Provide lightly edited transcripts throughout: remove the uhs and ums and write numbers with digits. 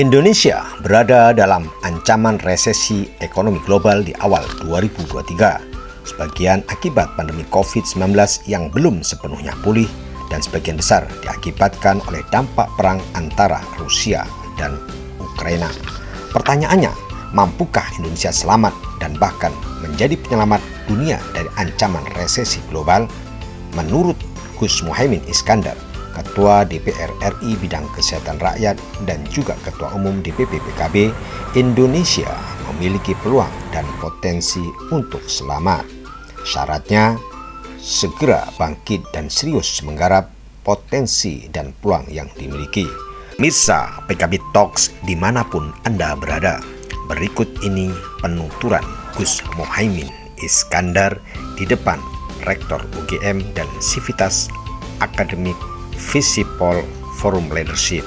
Indonesia berada dalam ancaman resesi ekonomi global di awal 2023, sebagian akibat pandemi COVID-19 yang belum sepenuhnya pulih dan sebagian besar diakibatkan oleh dampak perang antara Rusia dan Ukraina. Pertanyaannya, mampukah Indonesia selamat dan bahkan menjadi penyelamat dunia dari ancaman resesi global? Menurut Gus Muhaimin Iskandar, Ketua DPR RI bidang kesehatan rakyat dan juga Ketua Umum DPP PKB, Indonesia memiliki peluang dan potensi untuk selamat. Syaratnya, segera bangkit dan serius menggarap potensi dan peluang yang dimiliki. Mirsa PKB Talks dimanapun Anda berada, berikut ini penuturan Gus Muhaimin Iskandar di depan Rektor UGM dan Sivitas Akademik Visipol Forum Leadership.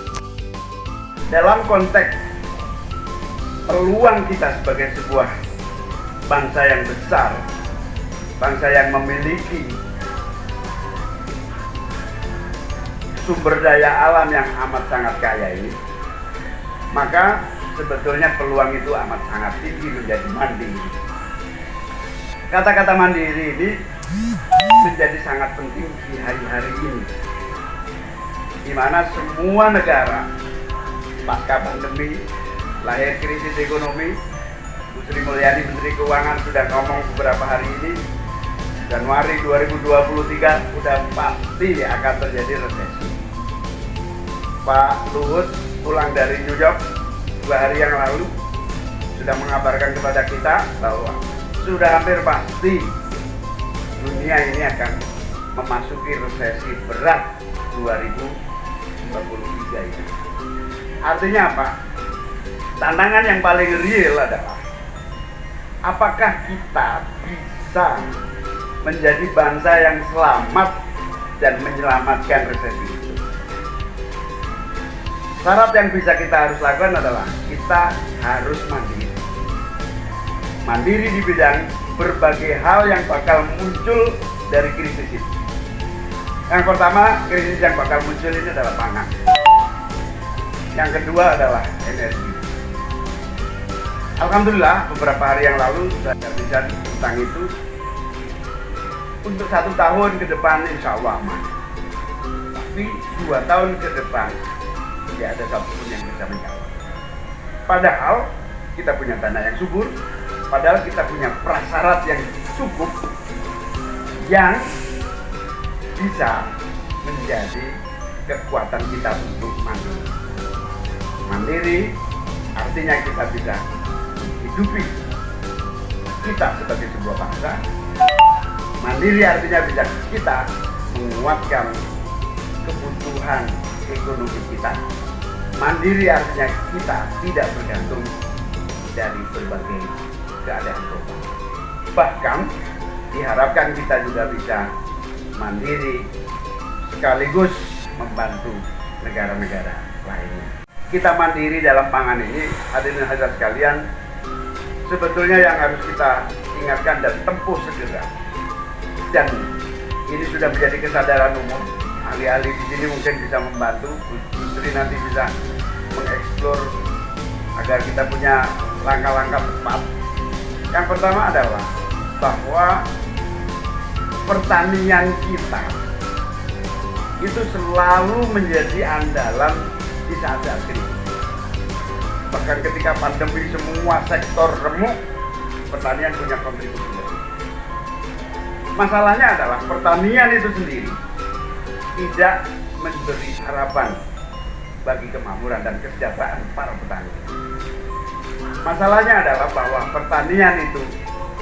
Dalam konteks peluang kita sebagai sebuah bangsa yang besar, bangsa yang memiliki sumber daya alam yang amat sangat kaya ini, maka sebetulnya peluang itu amat sangat tinggi menjadi mandiri. Kata-kata mandiri ini menjadi sangat penting di hari-hari ini, di mana semua negara pasca pandemi, lahir krisis ekonomi. Bu Sri Mulyani Menteri Keuangan sudah ngomong beberapa hari ini, Januari 2023 sudah pasti akan terjadi resesi. Pak Luhut pulang dari New York 2 hari yang lalu sudah mengabarkan kepada kita bahwa sudah hampir pasti dunia ini akan memasuki resesi berat 2023 ini. Artinya apa? Tantangan yang paling real adalah apakah kita bisa menjadi bangsa yang selamat dan menyelamatkan resesi itu. Syarat yang bisa kita harus lakukan adalah kita harus mandiri. Mandiri di bidang berbagai hal yang bakal muncul dari krisis itu. Yang pertama, krisis yang bakal muncul ini adalah pangan. Yang kedua adalah energi. Alhamdulillah beberapa hari yang lalu sudah bisa tentang itu. Untuk 1 tahun ke depan insya Allah aman. Tapi 2 tahun ke depan tidak ada satupun yang bisa menjawab. Padahal kita punya tanah yang subur, padahal kita punya prasyarat yang cukup yang bisa menjadi kekuatan kita untuk mandiri. Mandiri artinya kita bisa hidupi kita sebagai sebuah bangsa. Mandiri artinya bisa kita menguatkan kebutuhan ekonomi kita. Mandiri artinya kita tidak bergantung dari berbagai keadaan global. Bahkan diharapkan kita juga bisa mandiri sekaligus membantu negara-negara lainnya. Kita mandiri dalam pangan ini, hadirin hadirat sekalian, sebetulnya yang harus kita ingatkan dan tempuh segera. Dan ini sudah menjadi kesadaran umum. Ahli-ahli di sini mungkin bisa membantu, Bu Sri nanti bisa mengeksplor agar kita punya langkah-langkah tepat. Yang pertama adalah bahwa pertanian kita itu selalu menjadi andalan di saat-saat krisis. Bahkan ketika pandemi semua sektor remuk, pertanian punya kontribusi. Masalahnya adalah pertanian itu sendiri tidak memberi harapan bagi kemakmuran dan kesejahteraan para petani. Masalahnya adalah bahwa pertanian itu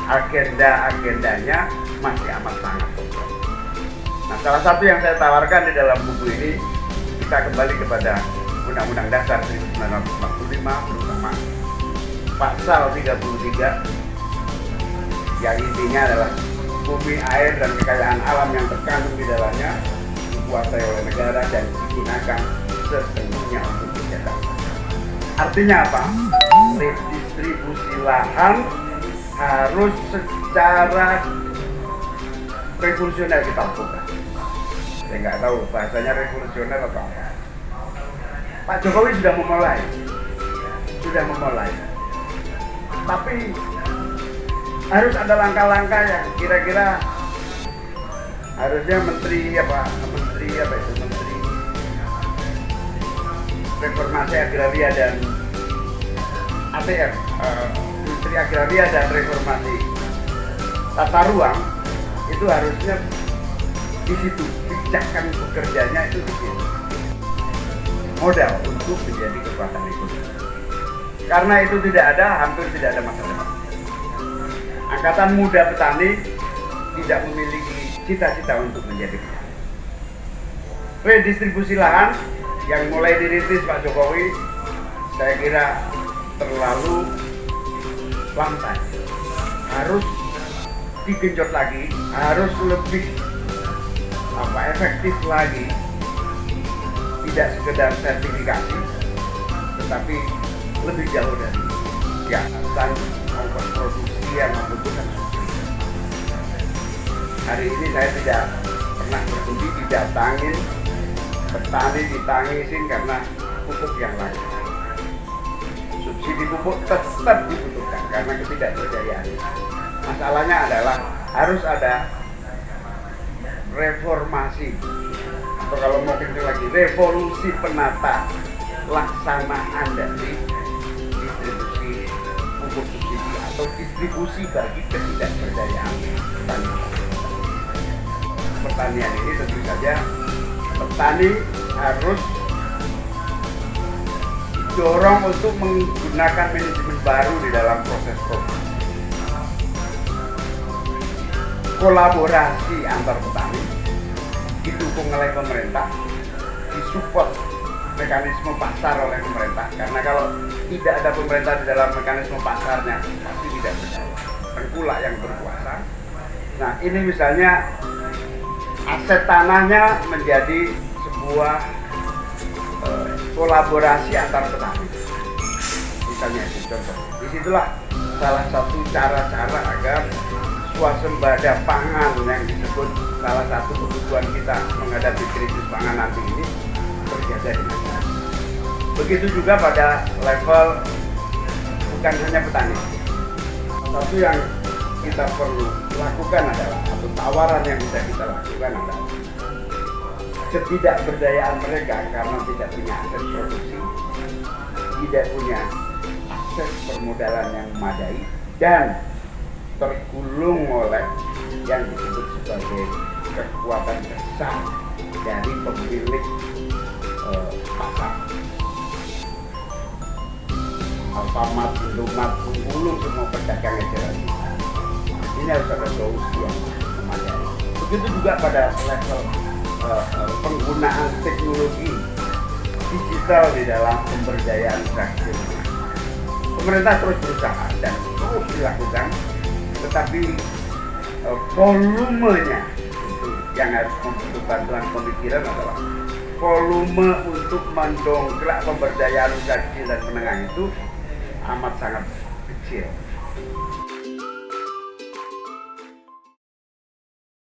agenda-agendanya masih amat sangat kompleks. Nah, salah satu yang saya tawarkan di dalam buku ini, kita kembali kepada Undang-Undang Dasar 1945, terutama pasal 33, yang intinya adalah bumi, air, dan kekayaan alam yang terkandung di dalamnya dikuasai oleh negara dan digunakan sepenuhnya untuk kesejahteraan. Artinya apa? Redistribusi lahan harus secara revolusioner kita lakukan. Saya nggak tahu bahasanya revolusioner atau apa. Pak Jokowi sudah memulai. Tapi harus ada langkah-langkah yang kira-kira harusnya Menteri Reformasi Agraria dan ATR, Menteri Agraria dan Reformasi Tata Ruang itu harusnya di situ pijakan bekerjanya itu di situ. Modal untuk menjadi kekuatan ekonomi. Karena itu tidak ada, hampir tidak ada masa depan. Angkatan muda petani tidak memiliki cita-cita untuk menjadi petani. Redistribusi lahan yang mulai dirintis Pak Jokowi, saya kira terlalu lambat. Harus digenjot lagi, harus lebih efektif lagi. Tidak sekedar sertifikasi, tetapi lebih jauh dari kegiatan ongkos produksi yang membutuhkan subsidi. Hari ini saya tidak pernah berhenti didatangin petani, ditangisin karena pupuk yang lain. Subsidi pupuk tetap dibutuhkan karena ketidakberdayaan. Masalahnya adalah harus ada reformasi, atau kalau mau kenceng lagi, revolusi penata laksanaan dari distribusi pupuk subsidi atau distribusi bagi ketidakberdayaan petani. Pertanian ini tentu saja petani harus didorong untuk menggunakan manajemen baru di dalam proses produksi. Kolaborasi antar petani didukung oleh pemerintah, disupport mekanisme pasar oleh pemerintah, karena kalau tidak ada pemerintah di dalam mekanisme pasarnya pasti tidak berdaya, tengkulak yang berkuasa. Nah ini misalnya aset tanahnya menjadi sebuah kolaborasi antar petani, misalnya itu contoh. Disitulah salah satu cara-cara agar swasembada pangan yang disebut salah satu kebutuhan kita menghadapi krisis pangan nanti ini terjaga dengan baik. Begitu juga pada level bukan hanya petani. Satu yang kita perlu lakukan adalah, atau tawaran yang bisa kita lakukan adalah ketidakberdayaan mereka karena tidak punya aset produksi, tidak punya akses permodalan yang memadai, dan tergulung oleh yang disebut sebagai kekuatan besar dari pemilik pasar. Alfamart, Indomaret, menggulung semua pedagang eceran. Ini harus ada solusi yang memadai. Begitu juga pada level penggunaan teknologi digital di dalam pemberdayaan rakyat. Pemerintah terus berusaha dan terus dilakukan, tetapi volumenya itu yang harus membutuhkan bantuan pemikiran adalah volume untuk mendongkrak pemberdayaan usaha kecil dan menengah itu amat sangat kecil.